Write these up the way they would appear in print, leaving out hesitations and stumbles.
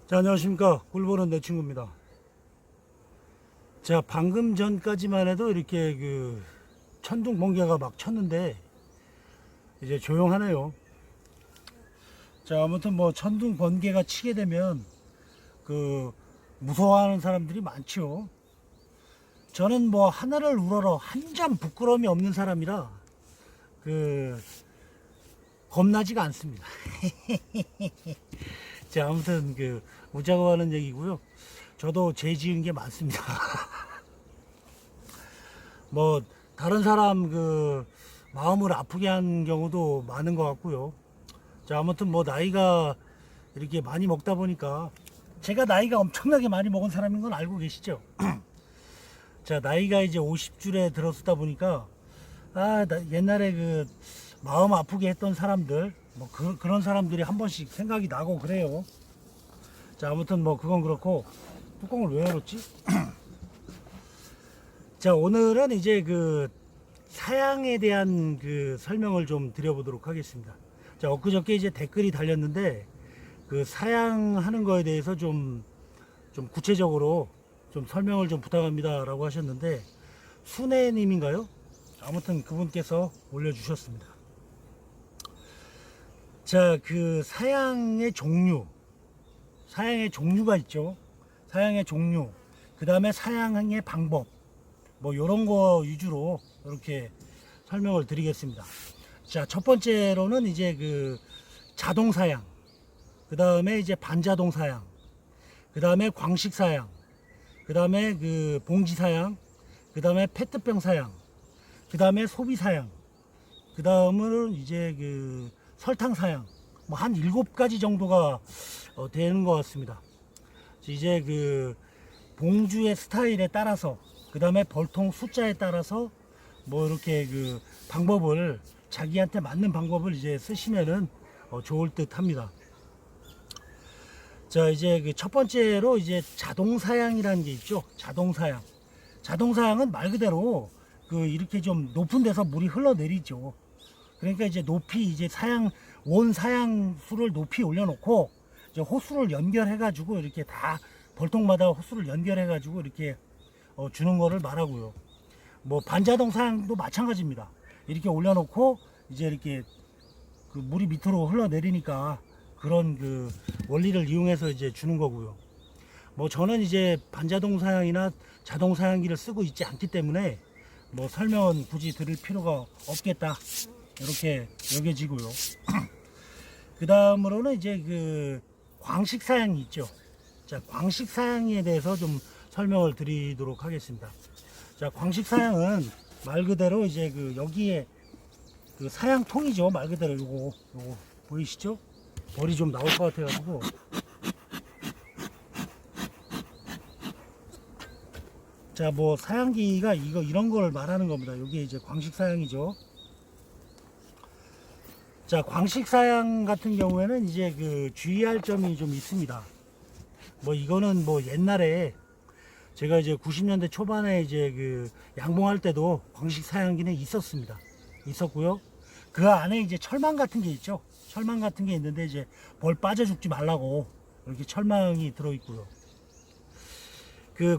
자, 안녕하십니까. 꿀보는 내 친구입니다. 자, 방금 전까지만 해도 이렇게 천둥 번개가 막 쳤는데 이제 조용하네요. 자, 아무튼 뭐 천둥 번개가 치게 되면 무서워하는 사람들이 많죠. 저는 뭐 하늘을 우러러 한 점 부끄러움이 없는 사람이라 겁나지가 않습니다. 자, 아무튼 웃자고 하는 얘기고요. 저도 죄 지은 게 많습니다. 뭐 다른 사람 마음을 아프게 한 경우도 많은 것 같고요. 자, 아무튼 뭐 나이가 이렇게 많이 먹다 보니까, 제가 나이가 엄청나게 많이 먹은 사람인 건 알고 계시죠? 자, 나이가 이제 50줄에 들었다 보니까 옛날에 마음 아프게 했던 사람들, 뭐 그런 사람들이 한 번씩 생각이 나고 그래요. 자, 아무튼 뭐 그건 그렇고, 뚜껑을 왜 열었지? 자, 오늘은 이제 사양에 대한 설명을 좀 드려보도록 하겠습니다. 자, 엊그저께 이제 댓글이 달렸는데 사양하는 거에 대해서 좀 구체적으로 좀 설명을 좀 부탁합니다 라고 하셨는데, 순애님인가요? 아무튼 그분께서 올려주셨습니다. 자, 사양의 종류가 있죠. 사양의 종류, 그 다음에 사양의 방법, 뭐 요런 거 위주로 이렇게 설명을 드리겠습니다. 자, 첫 번째로는 이제 자동 사양, 그 다음에 이제 반자동 사양, 그 다음에 광식 사양, 그 다음에 봉지 사양, 그 다음에 페트병 사양, 그 다음에 소비 사양, 그 다음은 이제 설탕 사양, 뭐 한 7가지 정도가 되는 것 같습니다. 이제 봉주의 스타일에 따라서, 그 다음에 벌통 숫자에 따라서 뭐 이렇게 방법을, 자기한테 맞는 방법을 이제 쓰시면은 좋을 듯 합니다. 자, 이제 첫 번째로 이제 자동 사양이라는 게 있죠. 자동 사양. 자동 사양은 말 그대로 이렇게 좀 높은 데서 물이 흘러내리죠. 그러니까 이제 높이, 이제 원 사양수를 높이 올려놓고 이제 호수를 연결해가지고 이렇게 다 벌통마다 호수를 연결해가지고 이렇게 주는 거를 말하고요. 뭐 반자동 사양도 마찬가지입니다. 이렇게 올려놓고 이제 이렇게 물이 밑으로 흘러내리니까 그런 원리를 이용해서 이제 주는 거고요. 뭐 저는 이제 반자동 사양이나 자동 사양기를 쓰고 있지 않기 때문에 뭐 설명은 굳이 드릴 필요가 없겠다, 이렇게 여겨지고요. 그 다음으로는 이제 광식 사양이 있죠. 자, 광식 사양에 대해서 좀 설명을 드리도록 하겠습니다. 자, 광식 사양은 말 그대로 이제 여기에 사양통이죠. 말 그대로 요거 보이시죠? 벌이 좀 나올 것 같아가지고. 자, 뭐 사양기가 이런 걸 말하는 겁니다. 여기 이제 광식 사양이죠. 자, 광식 사양 같은 경우에는 이제 주의할 점이 좀 있습니다. 뭐 이거는 뭐 옛날에 제가 이제 90년대 초반에 이제 양봉할 때도 광식 사양기는 있었고요. 그 안에 이제 철망 같은 게 있죠. 철망 같은 게 있는데 이제 벌 빠져 죽지 말라고 이렇게 철망이 들어 있고요.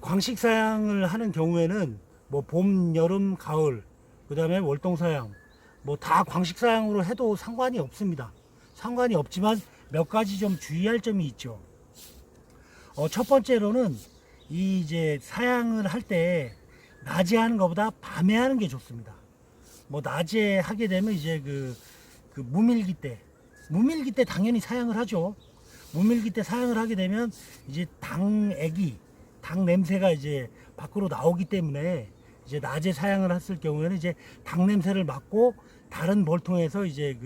광식 사양을 하는 경우에는 뭐 봄, 여름, 가을, 그 다음에 월동 사양, 뭐 다 광식 사양으로 해도 상관이 없습니다. 상관이 없지만 몇 가지 좀 주의할 점이 있죠. 첫 번째로는 이제 사양을 할 때 낮에 하는 것보다 밤에 하는 게 좋습니다. 뭐 낮에 하게 되면 이제 무밀기 때 당연히 사양을 하죠. 무밀기 때 사양을 하게 되면 이제 당 냄새가 이제 밖으로 나오기 때문에 이제 낮에 사양을 했을 경우에는 이제 당 냄새를 맡고 다른 벌통에서 이제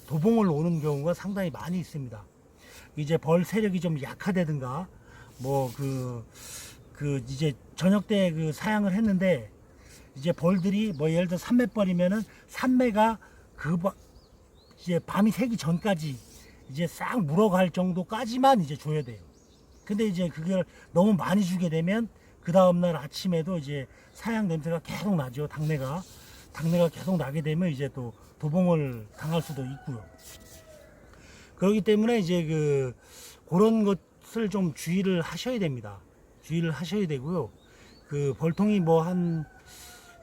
도봉을 오는 경우가 상당히 많이 있습니다. 이제 벌 세력이 좀 약하다든가, 뭐 이제 저녁 때 사양을 했는데 이제 벌들이 뭐 예를 들어 삼매벌이면은 삼매가 이제 밤이 새기 전까지 이제 싹 물어갈 정도까지만 이제 줘야 돼요. 근데 이제 그걸 너무 많이 주게 되면 그 다음날 아침에도 이제 사양 냄새가 계속 나죠. 당내가 계속 나게 되면 이제 또 도봉을 당할 수도 있고요. 그렇기 때문에 이제 그런 것 것을 좀 주의를 하셔야 됩니다. 주의를 하셔야 되고요. 그 벌통이 뭐 한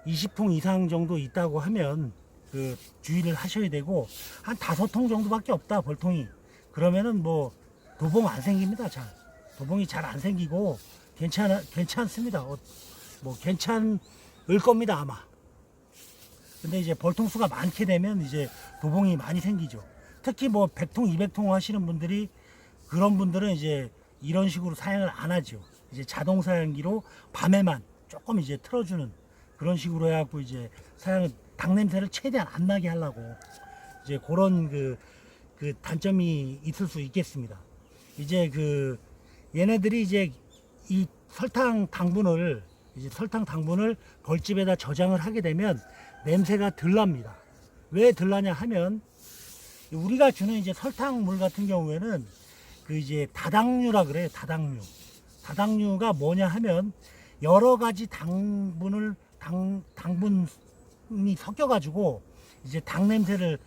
20통 이상 정도 있다고 하면 그 주의를 하셔야 되고, 한 5통 정도밖에 없다 벌통이, 그러면은 뭐 도봉 안 생깁니다. 잘 도봉이 잘 안 생기고 괜찮습니다. 뭐 괜찮을 겁니다 아마. 근데 이제 벌통 수가 많게 되면 이제 도봉이 많이 생기죠. 특히 뭐 100통 200통 하시는 분들이, 그런 분들은 이제 이런 식으로 사양을 안 하죠. 이제 자동 사양기로 밤에만 조금 이제 틀어주는 그런 식으로 해갖고 이제 사양을, 닭 냄새를 최대한 안 나게 하려고 이제 그런 그 단점이 있을 수 있겠습니다. 이제 그 얘네들이 이제 이 설탕 당분을 벌집에다 저장을 하게 되면 냄새가 덜 납니다. 왜 덜 나냐 하면, 우리가 주는 이제 설탕물 같은 경우에는 그 이제 다당류라 그래요. 다당류가 뭐냐 하면 여러 가지 당분이 섞여 가지고 이제 당을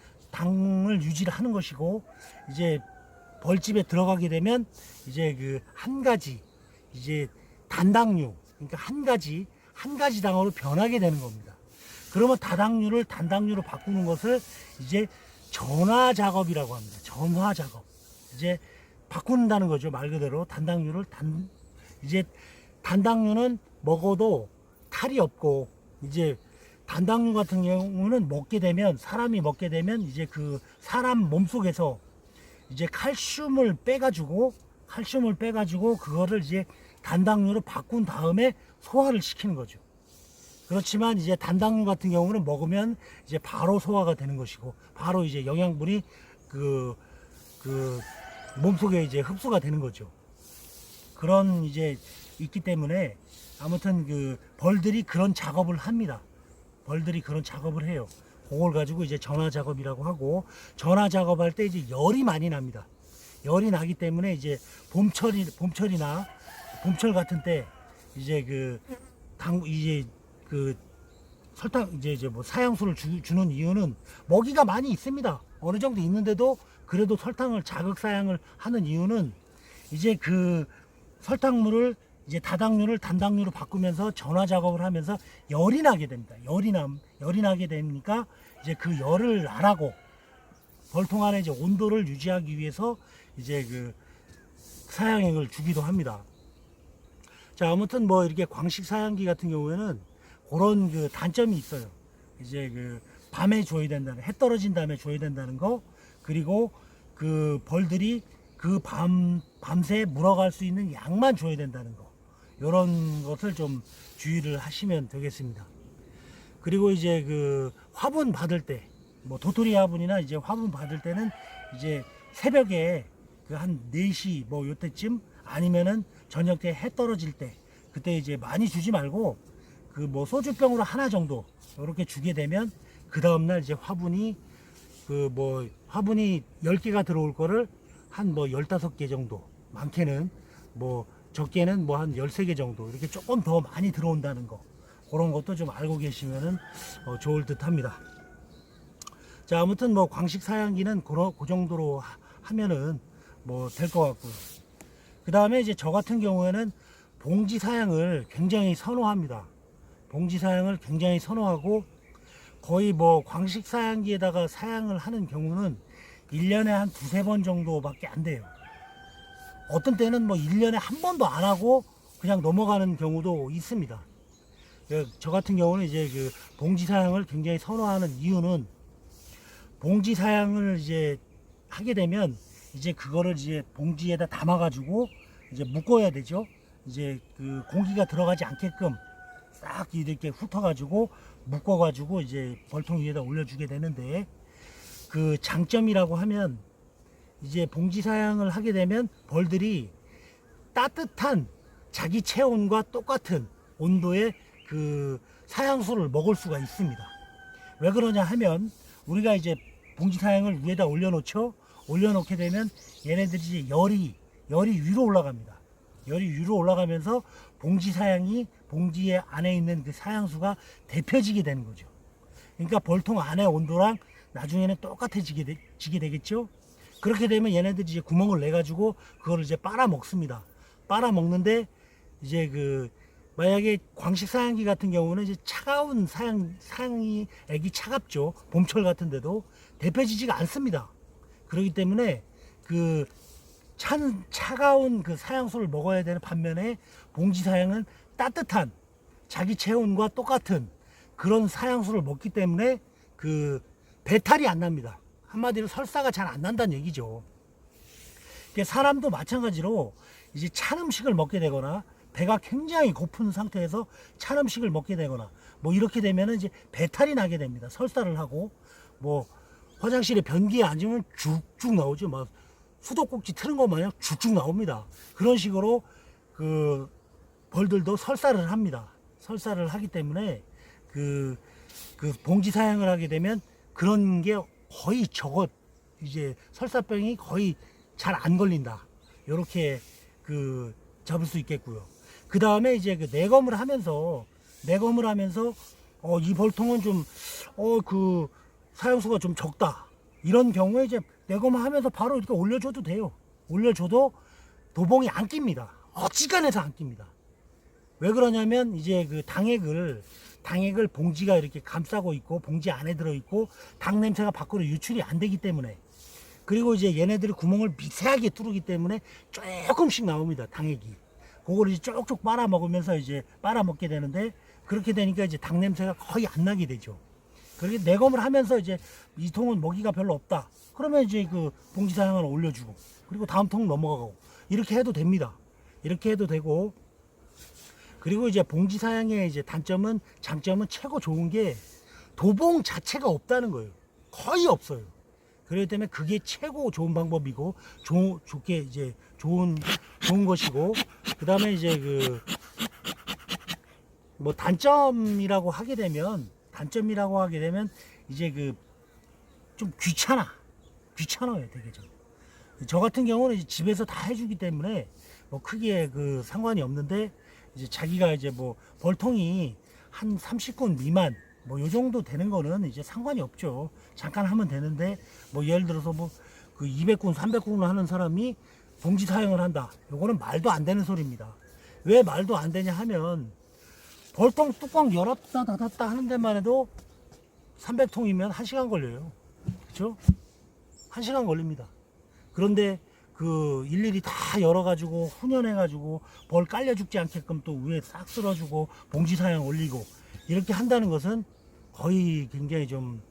유지를 하는 것이고, 이제 벌집에 들어가게 되면 이제 그 한 가지 이제 단당류, 그러니까 한 가지 당으로 변하게 되는 겁니다. 그러면 다당류를 단당류로 바꾸는 것을 이제 전화 작업이라고 합니다. 전화 작업. 이제 바꾼다는 거죠. 말 그대로 단당류를 이제 단당류는 먹어도 탈이 없고, 이제 단당류 같은 경우는 사람이 먹게 되면 이제 그 사람 몸속에서 이제 칼슘을 빼가지고 그거를 이제 단당류로 바꾼 다음에 소화를 시키는 거죠. 그렇지만 이제 단당류 같은 경우는 먹으면 이제 바로 소화가 되는 것이고, 바로 이제 영양분이 그 몸속에 이제 흡수가 되는 거죠. 그런 이제 있기 때문에, 아무튼 그 벌들이 그런 작업을 합니다. 벌들이 그런 작업을 해요. 그걸 가지고 이제 전화 작업이라고 하고, 전화 작업할 때 이제 열이 많이 납니다. 열이 나기 때문에 이제 봄철 같은 때 이제 설탕 이제 뭐 사양수를 주는 이유는 먹이가 많이 있습니다. 어느 정도 있는데도 그래도 설탕을 자극 사양을 하는 이유는, 이제 그 설탕물을 이제 다당류를 단당류로 바꾸면서 전화 작업을 하면서 열이 나게 됩니다. 열이 나게 되니까 이제 그 열을 나라고 벌통 안에 이제 온도를 유지하기 위해서 이제 그 사양액을 주기도 합니다. 자, 아무튼 뭐 이렇게 광식 사양기 같은 경우에는 그런 그 단점이 있어요. 이제 그 밤에 줘야 된다는, 해 떨어진 다음에 줘야 된다는 거, 그리고 그 벌들이 그 밤새 물어갈 수 있는 양만 줘야 된다는 거, 이런 것을 좀 주의를 하시면 되겠습니다. 그리고 이제 그 화분 받을 때, 뭐 도토리 화분이나 이제 화분 받을 때는 이제 새벽에 그 한 4시 뭐 요때쯤, 아니면은 저녁 때 해 떨어질 때, 그때 이제 많이 주지 말고 그 뭐 소주병으로 하나 정도 이렇게 주게 되면, 그 다음날 이제 화분이 10개가 들어올 거를 한 뭐 15개 정도, 많게는 뭐 적게는 뭐 한 13개 정도, 이렇게 조금 더 많이 들어온다는 거, 그런 것도 좀 알고 계시면은 좋을 듯 합니다. 자, 아무튼 뭐 광식 사양기는 그 정도로 하면은 뭐 될 것 같고요. 그 다음에 이제 저 같은 경우에는 봉지 사양을 굉장히 선호합니다. 봉지 사양을 굉장히 선호하고, 거의 뭐 광식 사양기에다가 사양을 하는 경우는 1년에 한 2-3번 정도밖에 안 돼요. 어떤 때는 뭐 1년에 한 번도 안 하고 그냥 넘어가는 경우도 있습니다. 저 같은 경우는 이제 그 봉지 사양을 굉장히 선호하는 이유는, 봉지 사양을 이제 하게 되면 이제 그거를 이제 봉지에다 담아가지고 이제 묶어야 되죠. 이제 그 공기가 들어가지 않게끔 싹 이렇게 훑어가지고 묶어가지고 이제 벌통 위에다 올려주게 되는데, 그 장점이라고 하면, 이제 봉지 사양을 하게 되면 벌들이 따뜻한 자기 체온과 똑같은 온도의 그 사양수를 먹을 수가 있습니다. 왜 그러냐 하면, 우리가 이제 봉지 사양을 위에다 올려놓죠. 올려놓게 되면 얘네들이 이제 열이 위로 올라갑니다. 열이 위로 올라가면서 봉지 안에 있는 그 사양수가 데펴지게 되는 거죠. 그러니까 벌통 안의 온도랑 나중에는 똑같아지게 되겠죠. 그렇게 되면 얘네들이 이제 구멍을 내 가지고 그걸 이제 빨아 먹습니다. 빨아 먹는데 이제 그 만약에 광식 사양기 같은 경우는 이제 차가운 사양이 액이 차갑죠. 봄철 같은데도 데펴지지가 않습니다. 그렇기 때문에 그 차가운 그 사양수를 먹어야 되는 반면에 봉지 사양은 따뜻한 자기 체온과 똑같은 그런 사양수를 먹기 때문에 그 배탈이 안 납니다. 한마디로 설사가 잘 안 난다는 얘기죠. 사람도 마찬가지로 이제 찬 음식을 먹게 되거나 배가 굉장히 고픈 상태에서 찬 음식을 먹게 되거나 뭐 이렇게 되면 이제 배탈이 나게 됩니다. 설사를 하고 뭐 화장실에 변기에 앉으면 쭉쭉 나오죠. 막 수도꼭지 트는 것 마냥 쭉쭉 나옵니다. 그런 식으로 그 벌들도 설사를 합니다. 설사를 하기 때문에 그 봉지 사양을 하게 되면 그런 게 거의 이제 설사병이 거의 잘 안 걸린다. 이렇게 그 잡을 수 있겠고요. 그 다음에 이제 그 내검을 하면서 이 벌통은 좀 그 사용수가 좀 적다. 이런 경우에 이제 내검을 하면서 바로 이렇게 올려줘도 돼요. 올려줘도 도봉이 안 낍니다. 어지간해서 안 낍니다. 왜 그러냐면 이제 그 당액을 봉지가 이렇게 감싸고 있고 봉지 안에 들어있고 당 냄새가 밖으로 유출이 안 되기 때문에, 그리고 이제 얘네들이 구멍을 미세하게 뚫기 때문에 조금씩 나옵니다. 당액이. 그걸 이제 쪽쪽 빨아먹으면서 이제 빨아먹게 되는데, 그렇게 되니까 이제 당 냄새가 거의 안 나게 되죠. 그렇게 내검을 하면서 이제 이 통은 먹이가 별로 없다. 그러면 이제 그 봉지 사양을 올려주고, 그리고 다음 통 넘어가고, 이렇게 해도 됩니다. 이렇게 해도 되고, 그리고 이제 봉지 사양의 이제 장점은 최고 좋은 게 도봉 자체가 없다는 거예요. 거의 없어요. 그렇기 때문에 그게 최고 좋은 방법이고, 좋게 이제 좋은 것이고, 그 다음에 이제 그 뭐 단점이라고 하게 되면 이제 그 좀 귀찮아요, 되게 좀. 저 같은 경우는 이제 집에서 다 해주기 때문에 뭐 크게 그 상관이 없는데, 이제 자기가 이제 뭐 벌통이 한 30군 미만 뭐 요 정도 되는 거는 이제 상관이 없죠. 잠깐 하면 되는데, 뭐 예를 들어서 뭐 그 200군 300군을 하는 사람이 봉지 사용을 한다, 요거는 말도 안 되는 소리입니다. 왜 말도 안 되냐 하면, 벌통 뚜껑 열었다 닫았다 하는 데만 해도 300통이면 1시간 걸려요. 그쵸? 1시간 걸립니다. 그런데 그 일일이 다 열어가지고 훈연해가지고 벌 깔려 죽지 않게끔 또 위에 싹 쓸어주고 봉지 사양 올리고 이렇게 한다는 것은 거의 굉장히 좀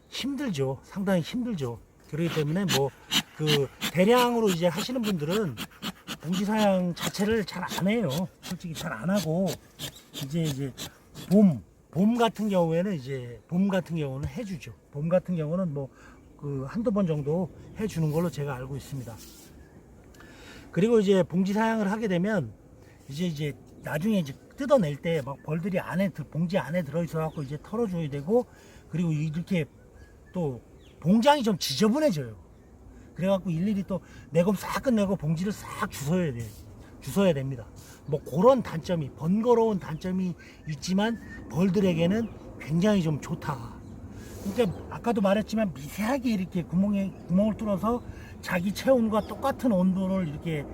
힘들죠. 상당히 힘들죠. 그렇기 때문에 뭐 그 대량으로 이제 하시는 분들은 봉지 사양 자체를 잘 안 해요. 솔직히 잘 안 하고, 이제 봄 같은 경우에는 해주죠. 봄 같은 경우는 뭐 그 한두 번 정도 해주는 걸로 제가 알고 있습니다. 그리고 이제 봉지 사양을 하게 되면 이제 나중에 이제 뜯어낼 때 막 벌들이 봉지 안에 들어있어 갖고 이제 털어줘야 되고, 그리고 이렇게 또 봉장이 좀 지저분해져요. 그래갖고 일일이 또 내검 싹 끝내고 봉지를 싹 주워야 됩니다. 뭐 그런 단점이, 번거로운 단점이 있지만 벌들에게는 굉장히 좀 좋다. 그러니까 아까도 말했지만 미세하게 이렇게 구멍을 뚫어서 자기 체온과 똑같은 온도를 이렇게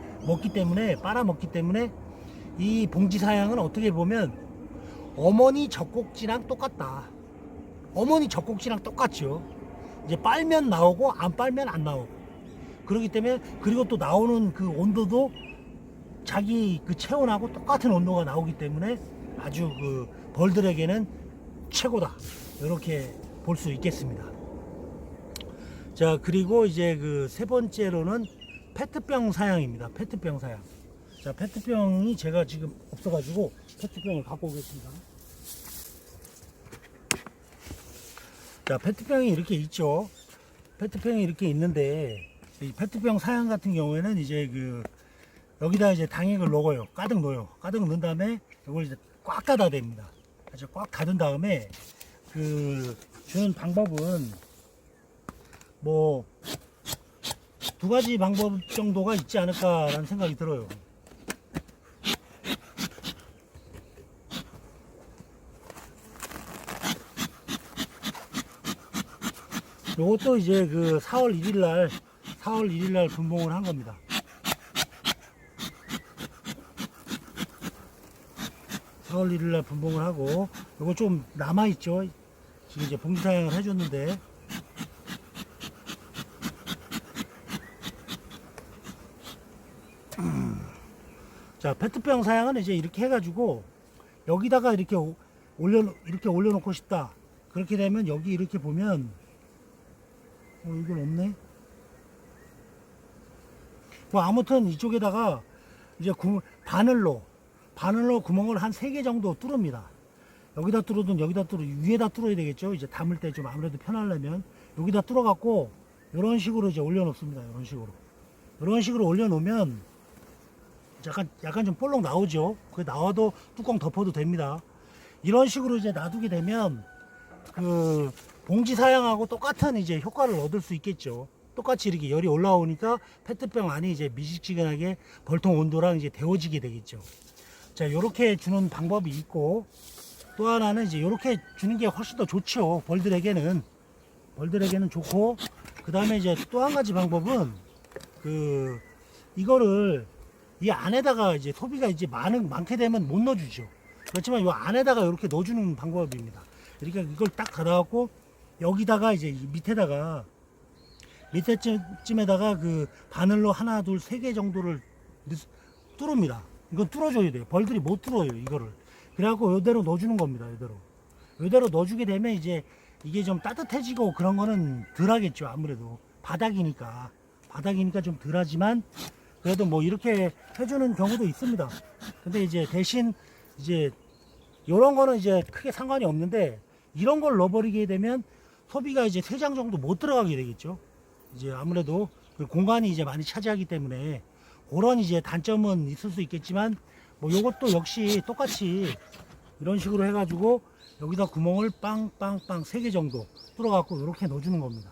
빨아먹기 때문에 이 봉지 사양은 어떻게 보면 어머니 젖꼭지랑 똑같다. 어머니 젖꼭지랑 똑같죠. 이제 빨면 나오고 안 빨면 안 나오고. 그렇기 때문에, 그리고 또 나오는 그 온도도 자기 그 체온하고 똑같은 온도가 나오기 때문에 아주 그 벌들에게는 최고다. 이렇게 볼 수 있겠습니다. 자, 그리고 이제 그 세 번째로는 페트병 사양입니다. 페트병 사양. 자, 페트병이 제가 지금 없어가지고 페트병을 갖고 오겠습니다. 자, 페트병이 이렇게 있죠. 페트병이 이렇게 있는데, 이 페트병 사양 같은 경우에는 이제 그 여기다 이제 당액을 넣어요. 가득 넣어요. 가득 넣은 다음에 이걸 이제 꽉 닫아야 됩니다. 아주 꽉 닫은 다음에 그 주는 방법은 뭐 두 가지 방법 정도가 있지 않을까라는 생각이 들어요. 요것도 이제 그 4월 1일 날 4월 1일 날 분봉을 한 겁니다. 4월 1일 날 분봉을 하고, 요거 좀 남아있죠. 지금 이제 봉지 사양을 해줬는데, 자, 페트병 사양은 이제 이렇게 해가지고, 여기다가 이렇게 이렇게 올려놓고 싶다. 그렇게 되면 여기 이렇게 보면, 이건 없네. 뭐 아무튼 이쪽에다가 이제 바늘로 구멍을 한 3개 정도 뚫습니다. 여기다 뚫어든 여기다 위에다 뚫어야 되겠죠. 이제 담을 때 좀 아무래도 편하려면 여기다 뚫어 갖고 이런 식으로 이제 올려 놓습니다. 이런 식으로 올려 놓으면 약간 좀 볼록 나오죠. 그 나와도 뚜껑 덮어도 됩니다. 이런 식으로 이제 놔두게 되면 그 봉지 사양하고 똑같은 이제 효과를 얻을 수 있겠죠. 똑같이 이렇게 열이 올라오니까 페트병 안이 이제 미지근하게 벌통 온도랑 이제 데워지게 되겠죠. 자, 요렇게 주는 방법이 있고, 또 하나는 이제 요렇게 주는 게 훨씬 더 좋죠. 벌들에게는 좋고, 그 다음에 이제 또 한 가지 방법은 이거를 이 안에다가 이제 소비가 이제 많게 되면 못 넣어주죠. 그렇지만 요 안에다가 이렇게 넣어주는 방법입니다. 그러니까 이걸 딱 닫아갖고 여기다가 이제 밑에쯤에다가 그 바늘로 하나, 둘, 3개 정도를 뚫습니다. 이건 뚫어줘야 돼요. 벌들이 못 뚫어요, 이거를. 그래갖고 이대로 넣어주는 겁니다, 이대로 넣어주게 되면 이제 이게 좀 따뜻해지고 그런 거는 덜 하겠죠, 아무래도. 바닥이니까 좀 덜 하지만, 그래도 뭐 이렇게 해주는 경우도 있습니다. 근데 이제 대신 이제 요런 거는 이제 크게 상관이 없는데, 이런 걸 넣어버리게 되면 소비가 이제 3장 정도 못 들어가게 되겠죠. 이제 아무래도 그 공간이 이제 많이 차지하기 때문에 그런 이제 단점은 있을 수 있겠지만, 뭐 요것도 역시 똑같이 이런 식으로 해가지고 여기다 구멍을 빵빵빵 3개 정도 뚫어갖고 이렇게 넣어주는 겁니다.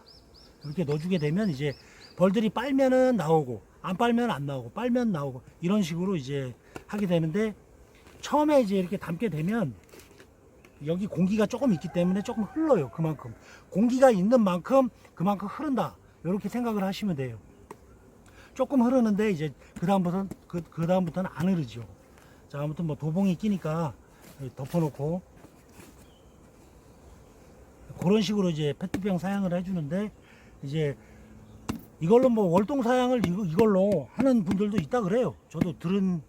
이렇게 넣어주게 되면 이제 벌들이 빨면은 나오고, 안 빨면 안 나오고, 빨면 나오고, 이런 식으로 이제 하게 되는데, 처음에 이제 이렇게 담게 되면 여기 공기가 조금 있기 때문에 조금 흘러요. 그만큼 공기가 있는 만큼 그만큼 흐른다, 이렇게 생각을 하시면 돼요. 조금 흐르는데 이제 그 다음부터는 안 흐르죠. 자, 아무튼 뭐 도봉이 끼니까 덮어놓고 그런 식으로 이제 페트병 사양을 해주는데, 이제 이걸로 뭐 월동 사양을 이걸로 하는 분들도 있다 그래요. 저도 들은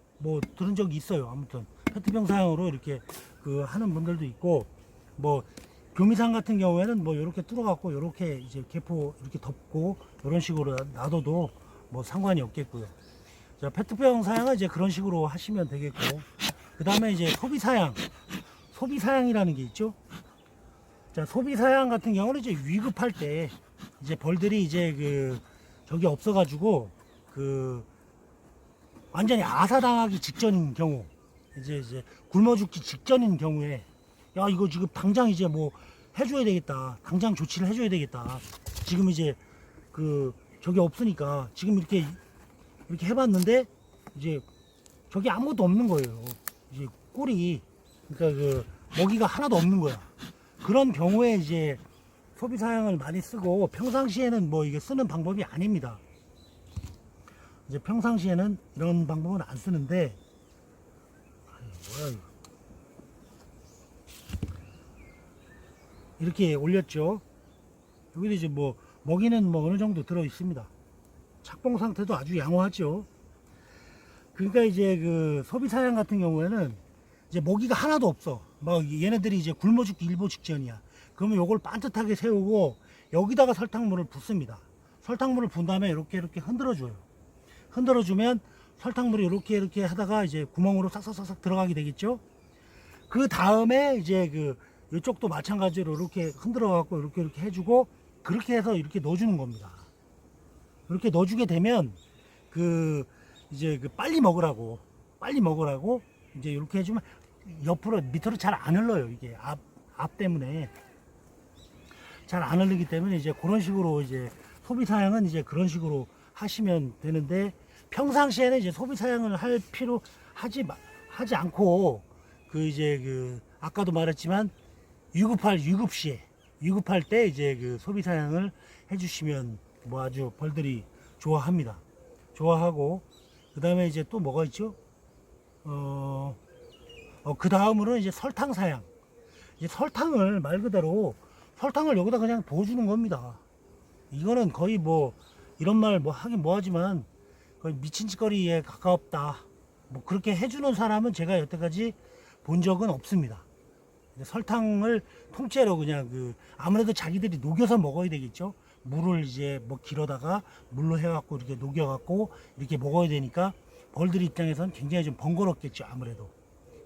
적이 있어요. 아무튼 페트병 사양으로 이렇게 하는 분들도 있고, 뭐 교미상 같은 경우에는 뭐 이렇게 뚫어갖고 이렇게 이제 개포 이렇게 덮고 이런 식으로 놔둬도 뭐 상관이 없겠고요. 자, 페트병 사양은 이제 그런 식으로 하시면 되겠고, 그 다음에 이제 소비 사양이라는 게 있죠. 자, 소비 사양 같은 경우는 이제 위급할 때 이제 벌들이 이제 저기 없어가지고 완전히 아사당하기 직전인 경우, 이제 굶어 죽기 직전인 경우에, 야, 이거 지금 당장 이제 뭐 해줘야 되겠다, 당장 조치를 해줘야 되겠다, 지금 이제 저기 없으니까 지금 이렇게 해봤는데 이제 저기 아무것도 없는 거예요. 이제 꿀이, 그러니까 먹이가 하나도 없는 거야. 그런 경우에 이제 소비 사양을 많이 쓰고, 평상시에는 뭐 이게 쓰는 방법이 아닙니다. 이제 평상시에는 이런 방법은 안 쓰는데, 뭐야 이거. 이렇게 올렸죠. 여기도 이제 뭐 먹이는 뭐 어느 정도 들어 있습니다. 착봉 상태도 아주 양호하죠. 그러니까 이제 소비 사양 같은 경우에는 이제 먹이가 하나도 없어. 막 얘네들이 이제 굶어 죽기 일보 직전이야. 그러면 요걸 반듯하게 세우고 여기다가 설탕물을 붓습니다. 설탕물을 분 다음에 이렇게 흔들어줘요. 흔들어주면 설탕물이 이렇게 하다가 이제 구멍으로 싹싹싹 들어가게 되겠죠. 그 다음에 이제 이쪽도 마찬가지로 이렇게 흔들어 갖고 이렇게 해주고, 그렇게 해서 이렇게 넣어주는 겁니다. 이렇게 넣어주게 되면 이제 빨리 먹으라고 이제 이렇게 해주면 옆으로 밑으로 잘 안 흘러요. 이게 앞 때문에 잘 안 흘리기 때문에 이제 그런 식으로 이제 소비 사양은 이제 그런 식으로 하시면 되는데, 평상시에는 이제 소비 사양을 하지 않고 이제 아까도 말했지만 위급할 때 이제 소비 사양을 해주시면 뭐 아주 벌들이 좋아합니다. 좋아하고, 그 다음에 이제 또 뭐가 있죠? 그 다음으로는 이제 설탕 사양. 이제 설탕을 말 그대로 설탕을 여기다 그냥 부어주는 겁니다. 이거는 거의 뭐 이런 말 뭐 하긴 뭐하지만 거의 미친 짓거리에 가깝다. 뭐 그렇게 해주는 사람은 제가 여태까지 본 적은 없습니다. 설탕을 통째로 그냥 아무래도 자기들이 녹여서 먹어야 되겠죠. 물을 이제 뭐 길어다가 물로 해갖고 이렇게 녹여갖고 이렇게 먹어야 되니까 벌들 입장에선 굉장히 좀 번거롭겠죠. 아무래도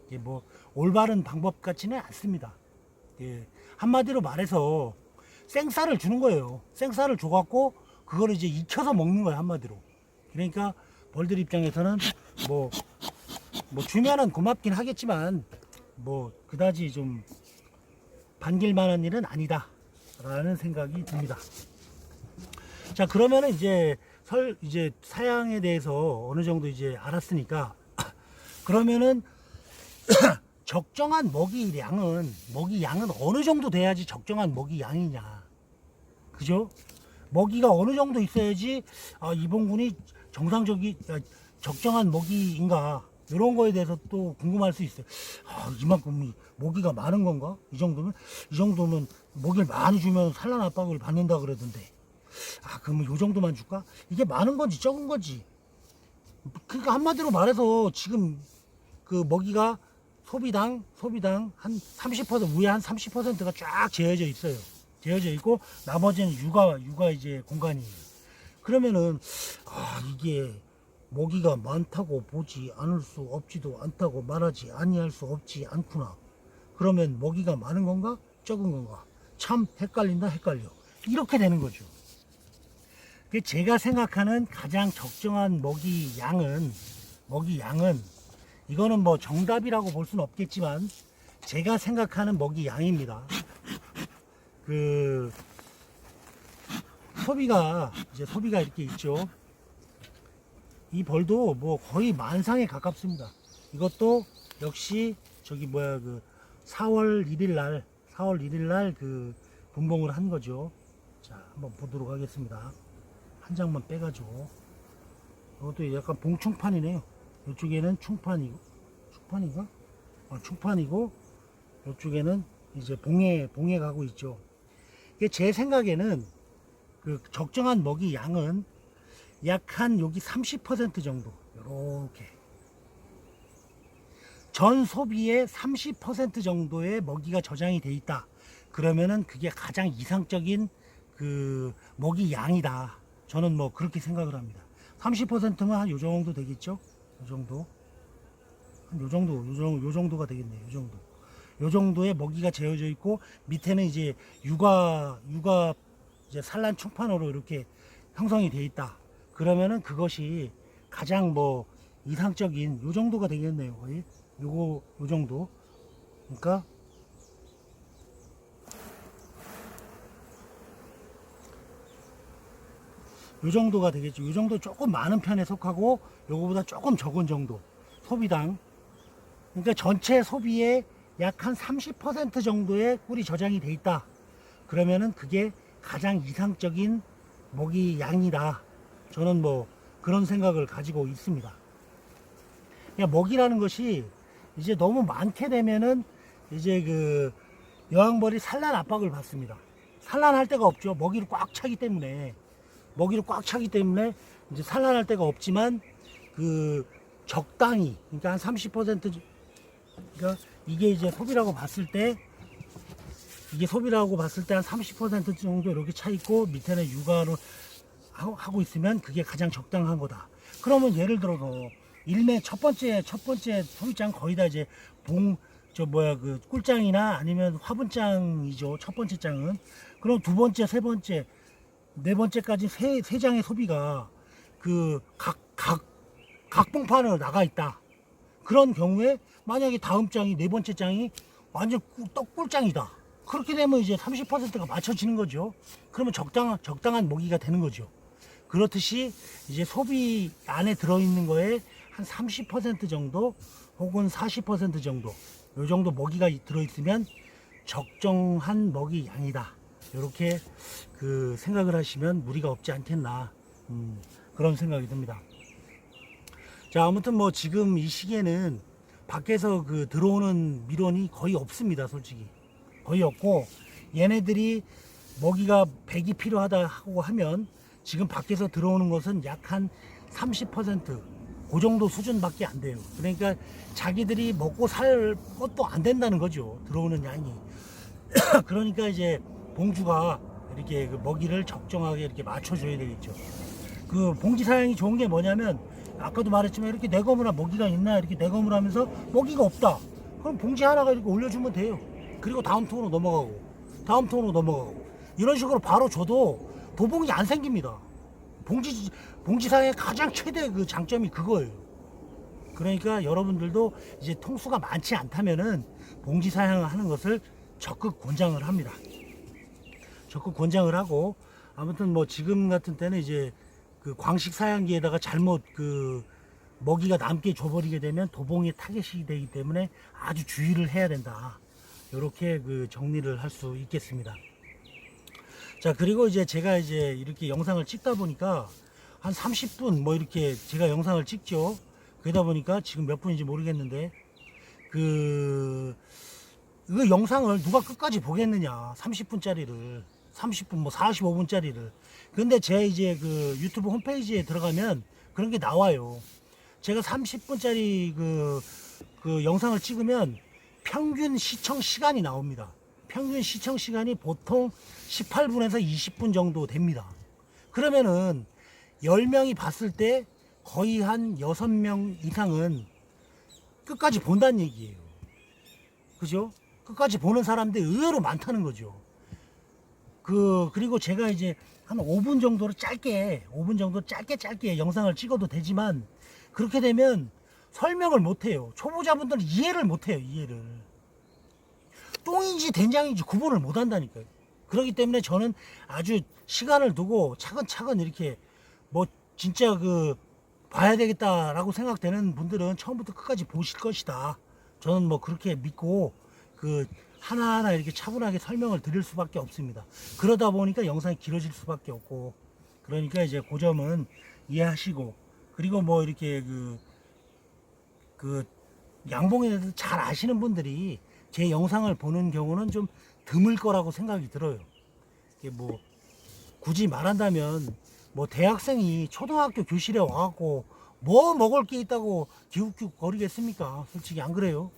이게 뭐 올바른 방법 같지는 않습니다. 예. 한마디로 말해서 생쌀을 주는 거예요. 생쌀을 줘갖고 그걸 이제 익혀서 먹는 거예요. 한마디로. 그러니까 벌들 입장에서는 뭐 주면은 고맙긴 하겠지만 뭐 그다지 좀 반길만한 일은 아니다 라는 생각이 듭니다. 자, 그러면은 이제 사양에 대해서 어느 정도 이제 알았으니까 그러면은 적정한 먹이 양은 어느 정도 돼야지 적정한 먹이 양이냐, 그죠? 먹이가 어느 정도 있어야지 이봉군이 적정한 먹이인가, 이런 거에 대해서 또 궁금할 수 있어요. 이만큼 먹이가 많은 건가? 이 정도면 먹이를 많이 주면 산란 압박을 받는다 그러던데, 그러면 요 정도만 줄까? 이게 많은 건지 적은 건지. 그러니까 한마디로 말해서 지금 그 먹이가 소비당 한 30% 위에 한 30%가 쫙 재어져 있어요. 재어져 있고 나머지는 육아 이제 공간이에요. 그러면은 이게 먹이가 많다고 보지 않을 수 없지도 않다고 말하지 아니할 수 없지 않구나. 그러면 먹이가 많은 건가 적은 건가? 참 헷갈려. 이렇게 되는 거죠. 제가 생각하는 가장 적정한 먹이 양은 이거는 뭐 정답이라고 볼 수는 없겠지만 제가 생각하는 먹이 양입니다. 소비가 이렇게 있죠. 이 벌도 뭐 거의 만상에 가깝습니다. 이것도 역시 4월 1일 날 분봉을 한 거죠. 자, 한번 보도록 하겠습니다. 한 장만 빼가지고. 이것도 약간 봉충판이네요. 이쪽에는 충판인가? 충판이고 이쪽에는 이제 봉에 가고 있죠. 제 생각에는 적정한 먹이 양은 약 한 여기 30% 정도, 이렇게 전 소비의 30% 정도의 먹이가 저장이 돼 있다. 그러면은 그게 가장 이상적인 먹이 양이다. 저는 뭐 그렇게 생각을 합니다. 30%면 한 요 정도 되겠죠? 요 정도가 되겠네요. 요 정도의 먹이가 재어져 있고 밑에는 이제 육아 이제 산란 충판으로 이렇게 형성이 돼 있다. 그러면은 그것이 가장 뭐 이상적인 요 정도가 되겠네요. 거의 요 정도. 그러니까 요 정도가 되겠죠. 요 정도 조금 많은 편에 속하고 요거보다 조금 적은 정도 소비당. 그러니까 전체 소비의 약 한 30% 정도의 꿀이 저장이 돼 있다. 그러면은 그게 가장 이상적인 먹이 양이다. 저는 뭐 그런 생각을 가지고 있습니다. 그러니까 먹이라는 것이 이제 너무 많게 되면은 이제 여왕벌이 산란 압박을 받습니다. 산란할 데가 없죠. 먹이를 꽉 차기 때문에 이제 산란할 데가 없지만 적당히, 그러니까 한 30%, 그러니까 이게 이제 소비라고 봤을 때 한 30% 정도 이렇게 차 있고 밑에는 육아를 하고 있으면 그게 가장 적당한 거다. 그러면 예를 들어서 첫 번째 소비장 거의 다 이제 꿀장이나 아니면 화분장이죠. 첫 번째 장은. 그럼 두 번째, 세 번째, 네 번째까지 세 장의 소비가 각봉판으로 나가 있다. 그런 경우에 만약에 다음 장이 네 번째 장이 완전 꿀장이다. 그렇게 되면 이제 30%가 맞춰지는 거죠. 그러면 적당한 먹이가 되는 거죠. 그렇듯이 이제 소비 안에 들어있는 거에 한 30% 정도 혹은 40% 정도, 요 정도 먹이가 들어있으면 적정한 먹이 양이다. 이렇게 생각을 하시면 무리가 없지 않겠나, 그런 생각이 듭니다. 자, 아무튼 뭐 지금 이 시기에는 밖에서 그 들어오는 밀원이 거의 없습니다. 솔직히 거의 없고, 얘네들이 먹이가 100이 필요하다 하고 하면 지금 밖에서 들어오는 것은 약 한 30%, 그 정도 수준밖에 안 돼요. 그러니까 자기들이 먹고 살 것도 안 된다는 거죠, 들어오는 양이. 그러니까 이제 봉주가 이렇게 그 먹이를 적정하게 이렇게 맞춰줘야 되겠죠. 그 봉지 사양이 좋은 게 뭐냐면, 아까도 말했지만 이렇게 내거무나 먹이가 있나 이렇게 내거무를 하면서 먹이가 없다, 그럼 봉지 하나가 이렇게 올려주면 돼요. 그리고 다음 통으로 넘어가고 다음 통으로 넘어가고 이런 식으로 바로 줘도 도봉이 안 생깁니다. 봉지 사양의 가장 최대 그 장점이 그거예요. 그러니까 여러분들도 이제 통수가 많지 않다면은 봉지 사양을 하는 것을 적극 권장을 합니다. 적극 권장을 하고, 아무튼 뭐 지금 같은 때는 이제 그 광식 사양기에다가 잘못 그 먹이가 남게 줘버리게 되면 도봉이 타겟이 되기 때문에 아주 주의를 해야 된다. 이렇게 그 정리를 할 수 있겠습니다. 자, 그리고 이제 제가 이제 이렇게 영상을 찍다 보니까 한 30분 뭐 이렇게 제가 영상을 찍죠. 그러다 보니까 지금 몇 분인지 모르겠는데 그 영상을 누가 끝까지 보겠느냐, 30분짜리를 30분 뭐 45분짜리를. 근데 제 이제 그 유튜브 홈페이지에 들어가면 그런 게 나와요. 제가 30분짜리 그 영상을 찍으면 평균 시청 시간이 나옵니다. 평균 시청 시간이 보통 18분에서 20분 정도 됩니다. 그러면은 10명이 봤을 때 거의 한 6명 이상은 끝까지 본다는 얘기예요. 그죠? 끝까지 보는 사람들이 의외로 많다는 거죠. 그리고 제가 이제 한 5분 정도로 짧게 영상을 찍어도 되지만, 그렇게 되면 설명을 못해요. 초보자분들은 이해를 못해요. 이해를. 똥인지 된장인지 구분을 못한다니까요. 그렇기 때문에 저는 아주 시간을 두고 차근차근 이렇게 뭐 진짜 그 봐야 되겠다라고 생각되는 분들은 처음부터 끝까지 보실 것이다. 저는 뭐 그렇게 믿고 그 하나하나 이렇게 차분하게 설명을 드릴 수밖에 없습니다. 그러다 보니까 영상이 길어질 수밖에 없고, 그러니까 이제 그 점은 이해하시고, 그리고 뭐 이렇게 그 양봉에 대해서 잘 아시는 분들이 제 영상을 보는 경우는 좀 드물 거라고 생각이 들어요. 이게 뭐 굳이 말한다면 뭐 대학생이 초등학교 교실에 와갖고 뭐 먹을 게 있다고 기웃기웃 거리겠습니까? 솔직히 안 그래요.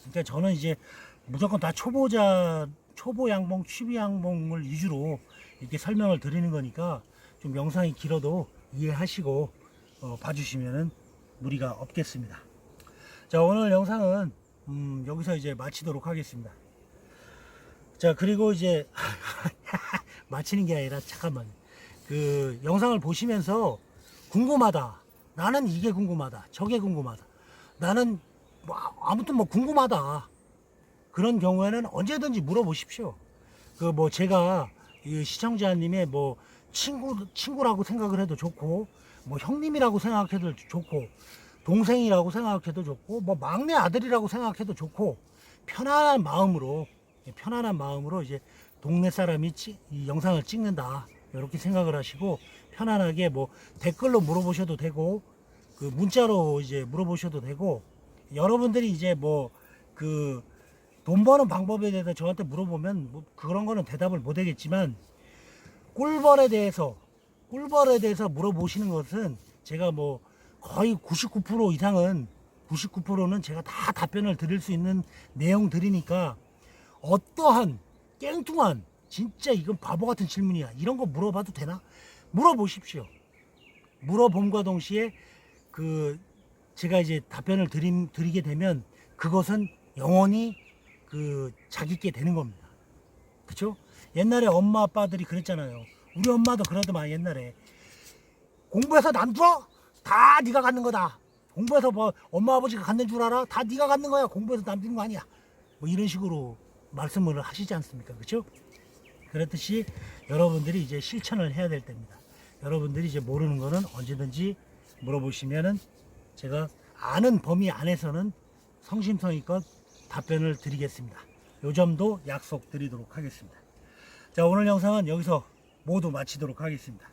그러니까 저는 이제 무조건 다 초보 양봉, 취미 양봉을 위주로 이렇게 설명을 드리는 거니까 좀 영상이 길어도 이해하시고 봐주시면은 무리가 없겠습니다. 자, 오늘 영상은 여기서 이제 마치도록 하겠습니다. 자, 그리고 이제 마치는 게 아니라 잠깐만, 그 영상을 보시면서 궁금하다, 나는 이게 궁금하다, 저게 궁금하다, 나는 뭐 아무튼 뭐 궁금하다, 그런 경우에는 언제든지 물어보십시오. 그 뭐 제가 이 시청자님의 뭐 친구라고 생각을 해도 좋고, 뭐 형님이라고 생각해도 좋고, 동생이라고 생각해도 좋고, 뭐 막내 아들이라고 생각해도 좋고, 편안한 마음으로 이제 동네 사람이 이 영상을 찍는다, 이렇게 생각을 하시고 편안하게 뭐 댓글로 물어보셔도 되고, 그 문자로 이제 물어보셔도 되고, 여러분들이 이제 뭐 그 돈 버는 방법에 대해서 저한테 물어보면 뭐 그런 거는 대답을 못 하겠지만, 꿀벌에 대해서 물어보시는 것은 제가 뭐 거의 99% 이상은 99%는 제가 다 답변을 드릴 수 있는 내용들이니까, 어떠한 깽뚱한 진짜 이건 바보 같은 질문이야, 이런 거 물어봐도 되나? 물어보십시오. 물어봄과 동시에 그 제가 이제 답변을 드리게 되면 그것은 영원히 그 자기께 되는 겁니다. 그쵸? 옛날에 엄마 아빠들이 그랬잖아요. 우리 엄마도 그러더만, 옛날에 공부해서 남 줘? 다 네가 갖는 거다. 공부해서 뭐 엄마 아버지가 갖는 줄 알아? 다 네가 갖는 거야. 공부해서 남 주는 거 아니야. 뭐 이런 식으로 말씀을 하시지 않습니까? 그렇죠? 그렇듯이 여러분들이 이제 실천을 해야 될 때입니다. 여러분들이 이제 모르는 거는 언제든지 물어보시면은 제가 아는 범위 안에서는 성심성의껏 답변을 드리겠습니다. 요 점도 약속드리도록 하겠습니다. 자, 오늘 영상은 여기서 모두 마치도록 하겠습니다.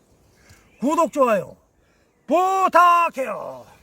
구독, 좋아요 부탁해요.